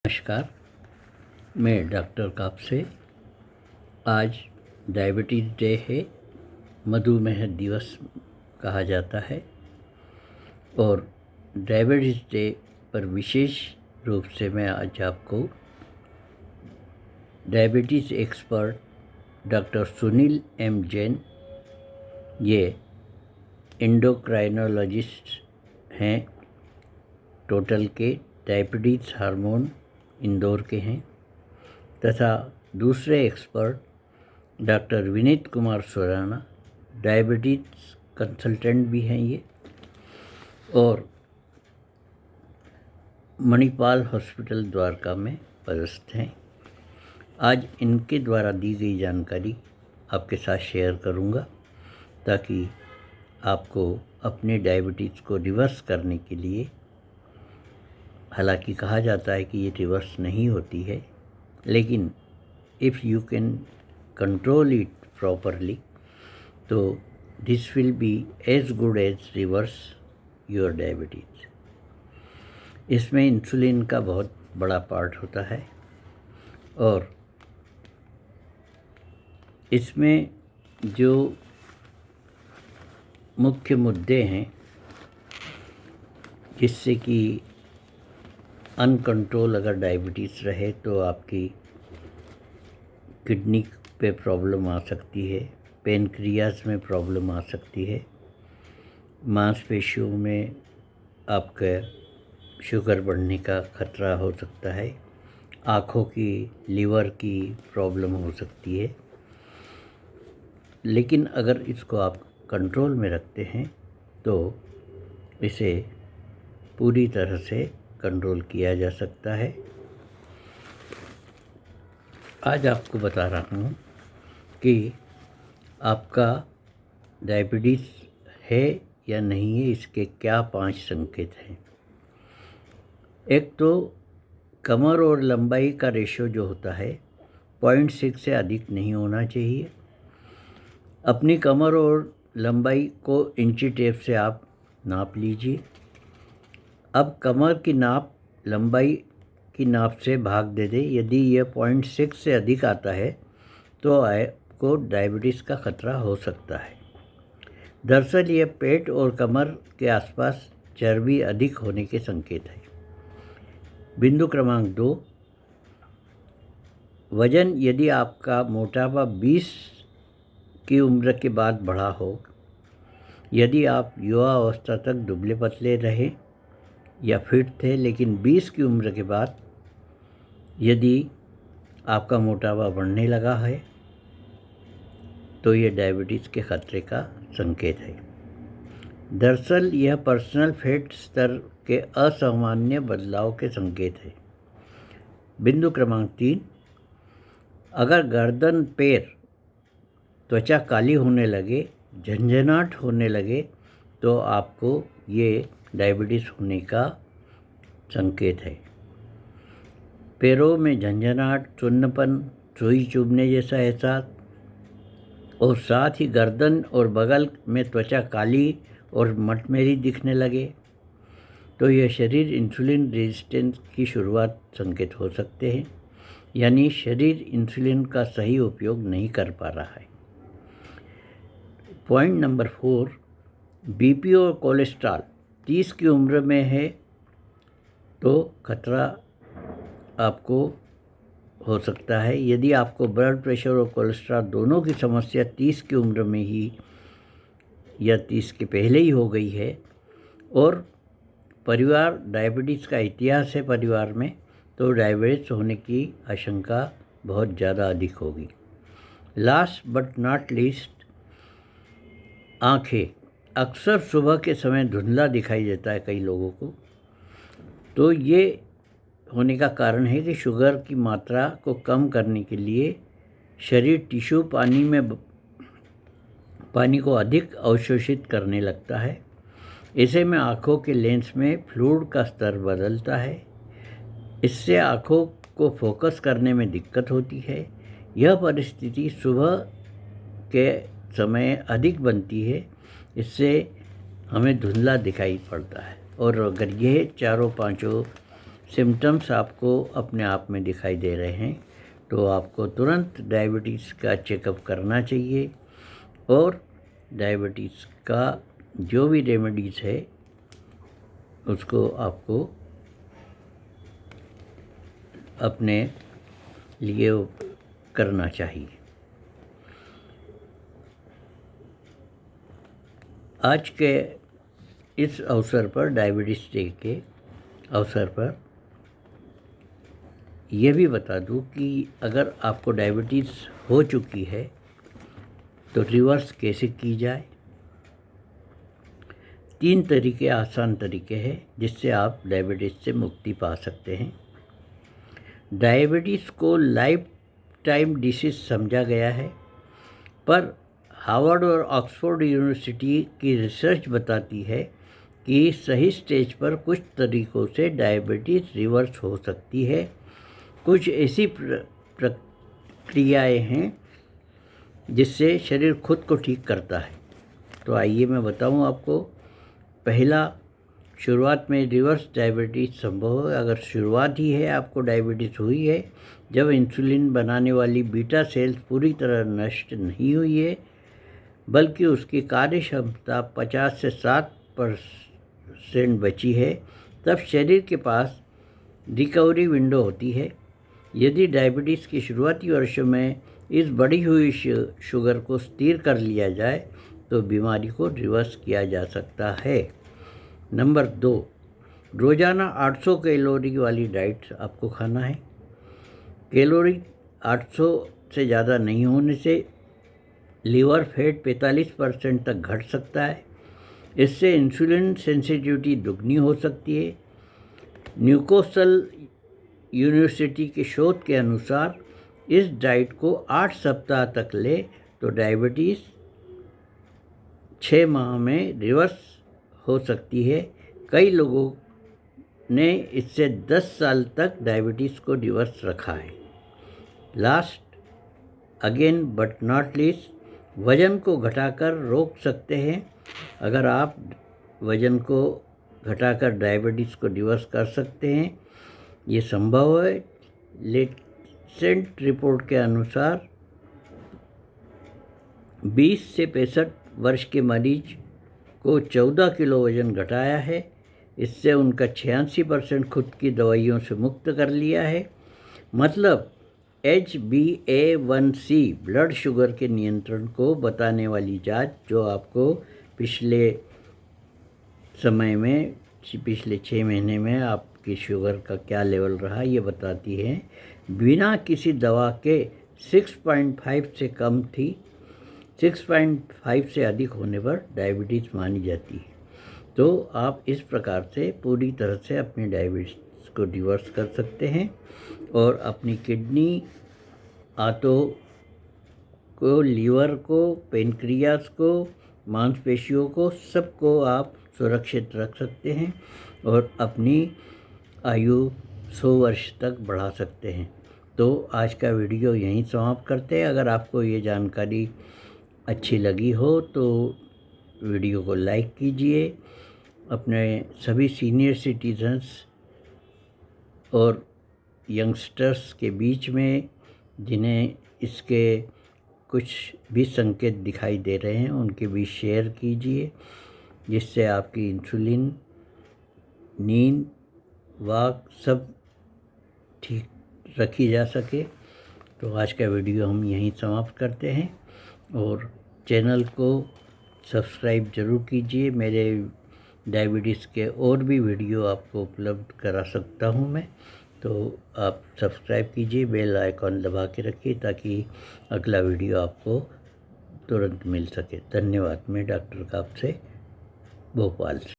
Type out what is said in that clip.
नमस्कार, मैं डॉक्टर कापसे। आज डायबिटीज़ डे है, मधुमेह दिवस कहा जाता है। और डायबिटीज़ डे पर विशेष रूप से मैं आज आपको diabetes expert doctor Sunil M Jain, ये एंडोक्राइनोलॉजिस्ट हैं, टोटल के डायबिटीज़ हार्मोन इंदौर के हैं, तथा दूसरे expert doctor Vineet Kumar Surana, diabetes consultant भी हैं ये, और मणिपाल हॉस्पिटल द्वारका में पदस्थ हैं। आज इनके द्वारा दी गई जानकारी आपके साथ शेयर करूंगा, ताकि आपको अपने डायबिटीज़ को रिवर्स करने के लिए, हालांकि कहा जाता है कि ये रिवर्स नहीं होती है, लेकिन if you can control it properly, तो this will be as good as reverse your diabetes. इसमें इंसुलिन का बहुत बड़ा पार्ट होता है, और इसमें जो मुख्य मुद्दे हैं जिससे कि अनकंट्रोल अगर डायबिटीज़ रहे तो आपकी किडनी पे प्रॉब्लम आ सकती है, पेनक्रियाज में प्रॉब्लम आ सकती है, मांसपेशियों में आपका शुगर बढ़ने का खतरा हो सकता है, आँखों की, लीवर की प्रॉब्लम हो सकती है। लेकिन अगर इसको आप कंट्रोल में रखते हैं तो इसे पूरी तरह से कंट्रोल किया जा सकता है। आज आपको बता रहा हूँ कि आपका डायबिटीज़ है या नहीं है, इसके क्या 5 संकेत हैं। एक तो कमर और लंबाई का रेशो जो होता है 0.6 से अधिक नहीं होना चाहिए। अपनी कमर और लंबाई को इंची टेप से आप नाप लीजिए। अब कमर की नाप लंबाई की नाप से भाग दे दें। यदि यह 0.6 से अधिक आता है तो आपको डायबिटीज़ का खतरा हो सकता है। दरअसल यह पेट और कमर के आसपास चर्बी अधिक होने के संकेत है। बिंदु क्रमांक 2, वजन यदि आपका मोटापा 20 की उम्र के बाद बढ़ा हो, यदि आप युवा अवस्था तक दुबले पतले रहे या फिट थे, लेकिन 20 की उम्र के बाद यदि आपका मोटापा बढ़ने लगा है, तो ये डायबिटीज़ के खतरे का संकेत है। दरअसल यह पर्सनल फैट स्तर के असामान्य बदलाव के संकेत है। बिंदु क्रमांक 3, अगर गर्दन, पैर, त्वचा काली होने लगे, झंझनाहट होने लगे, तो आपको ये डायबिटीज़ होने का संकेत है। पैरों में झंझनाहट, सुन्नपन, सुई चुभने जैसा एहसास, और साथ ही गर्दन और बगल में त्वचा काली और मटमैली दिखने लगे, तो यह शरीर इंसुलिन रेजिस्टेंस की शुरुआत संकेत हो सकते हैं, यानी शरीर इंसुलिन का सही उपयोग नहीं कर पा रहा है। पॉइंट नंबर 4, बीपी और कोलेस्ट्रॉल 30 की उम्र में है तो खतरा आपको हो सकता है। यदि आपको ब्लड प्रेशर और कोलेस्ट्रॉल दोनों की समस्या 30 की उम्र में ही या 30 के पहले ही हो गई है, और परिवार डायबिटीज़ का इतिहास है परिवार में, तो डायबिटीज़ होने की आशंका बहुत ज़्यादा अधिक होगी। लास्ट बट नॉट लीस्ट, आँखें अक्सर सुबह के समय धुंधला दिखाई देता है कई लोगों को, तो ये होने का कारण है कि शुगर की मात्रा को कम करने के लिए शरीर टिश्यू पानी को अधिक अवशोषित करने लगता है। ऐसे में आँखों के लेंस में फ्लूइड का स्तर बदलता है। इससे आँखों को फोकस करने में दिक्कत होती है। यह परिस्थिति सुबह के समय अधिक बनती है। इससे हमें धुंधला दिखाई पड़ता है, और अगर यह 4-5 सिम्टम्स आपको अपने आप में दिखाई दे रहे हैं तो आपको तुरंत डायबिटीज़ का चेकअप करना चाहिए और डायबिटीज़ का जो भी रेमेडीज़ है उसको आपको अपने लिए करना चाहिए। आज के इस अवसर पर, डायबिटीज़ डे के अवसर पर, यह भी बता दूं कि अगर आपको डायबिटीज़ हो चुकी है तो रिवर्स कैसे की जाए। 3 तरीके, आसान तरीके हैं जिससे आप डायबिटीज़ से मुक्ति पा सकते हैं। डायबिटीज़ को लाइफ टाइम डिसीज़ समझा गया है, पर हार्वर्ड और ऑक्सफोर्ड यूनिवर्सिटी की रिसर्च बताती है कि सही स्टेज पर कुछ तरीकों से डायबिटीज़ रिवर्स हो सकती है। कुछ ऐसी प्रक्रियाएं हैं जिससे शरीर खुद को ठीक करता है। तो आइए मैं बताऊं आपको। पहला, शुरुआत में रिवर्स डायबिटीज़ संभव है। अगर शुरुआत ही है, आपको डायबिटीज़ हुई है, जब इंसुलिन बनाने वाली बीटा सेल्स पूरी तरह नष्ट नहीं हुई है बल्कि उसकी कार्य क्षमता 50 से 60% बची है, तब शरीर के पास रिकवरी विंडो होती है। यदि डायबिटीज़ के शुरुआती वर्षों में इस बढ़ी हुई शुगर को स्थिर कर लिया जाए तो बीमारी को रिवर्स किया जा सकता है। नंबर 2, रोज़ाना 800 कैलोरी वाली डाइट आपको खाना है। कैलोरी 800 से ज़्यादा नहीं होने से लीवर फैट 45% तक घट सकता है। इससे इंसुलिन सेंसिटिविटी दुगनी हो सकती है। न्यूकासल यूनिवर्सिटी के शोध के अनुसार इस डाइट को 8 सप्ताह तक ले तो डायबिटीज़ 6 माह में रिवर्स हो सकती है। कई लोगों ने इससे 10 साल तक डायबिटीज़ को रिवर्स रखा है। Last again but not least, वज़न को घटाकर रोक सकते हैं। अगर आप वज़न को घटाकर डायबिटीज़ को रिवर्स कर सकते हैं, ये संभव है। लेटेंट रिपोर्ट के अनुसार 20 से 65 वर्ष के मरीज को 14 किलो वज़न घटाया है। इससे उनका 86% खुद की दवाइयों से मुक्त कर लिया है। मतलब HbA1c ब्लड शुगर के नियंत्रण को बताने वाली जांच, जो आपको पिछले समय में, पिछले 6 महीने में आपकी शुगर का क्या लेवल रहा, ये बताती है, बिना किसी दवा के 6.5 से कम थी। 6.5 से अधिक होने पर डायबिटीज़ मानी जाती है। तो आप इस प्रकार से पूरी तरह से अपनी डायबिटीज़ को रिवर्स कर सकते हैं और अपनी किडनी, आंतों को, लीवर को, पेनक्रियास को, मांसपेशियों को, सबको आप सुरक्षित रख सकते हैं और अपनी आयु 100 वर्ष तक बढ़ा सकते हैं। तो आज का वीडियो यहीं समाप्त करते हैं। अगर आपको ये जानकारी अच्छी लगी हो तो वीडियो को लाइक कीजिए। अपने सभी सीनियर सिटीजन्स और यंगस्टर्स के बीच में जिन्हें इसके कुछ भी संकेत दिखाई दे रहे हैं उनके बीच शेयर कीजिए, जिससे आपकी इंसुलिन, नींद, वाक सब ठीक रखी जा सके। तो आज का वीडियो हम यहीं समाप्त करते हैं और चैनल को सब्सक्राइब ज़रूर कीजिए। मेरे डायबिटीज़ के और भी वीडियो आपको उपलब्ध करा सकता हूं मैं, तो आप सब्सक्राइब कीजिए, बेल आइकॉन दबा के रखिए ताकि अगला वीडियो आपको तुरंत मिल सके। धन्यवाद। मैं डॉक्टर काप से, भोपाल से।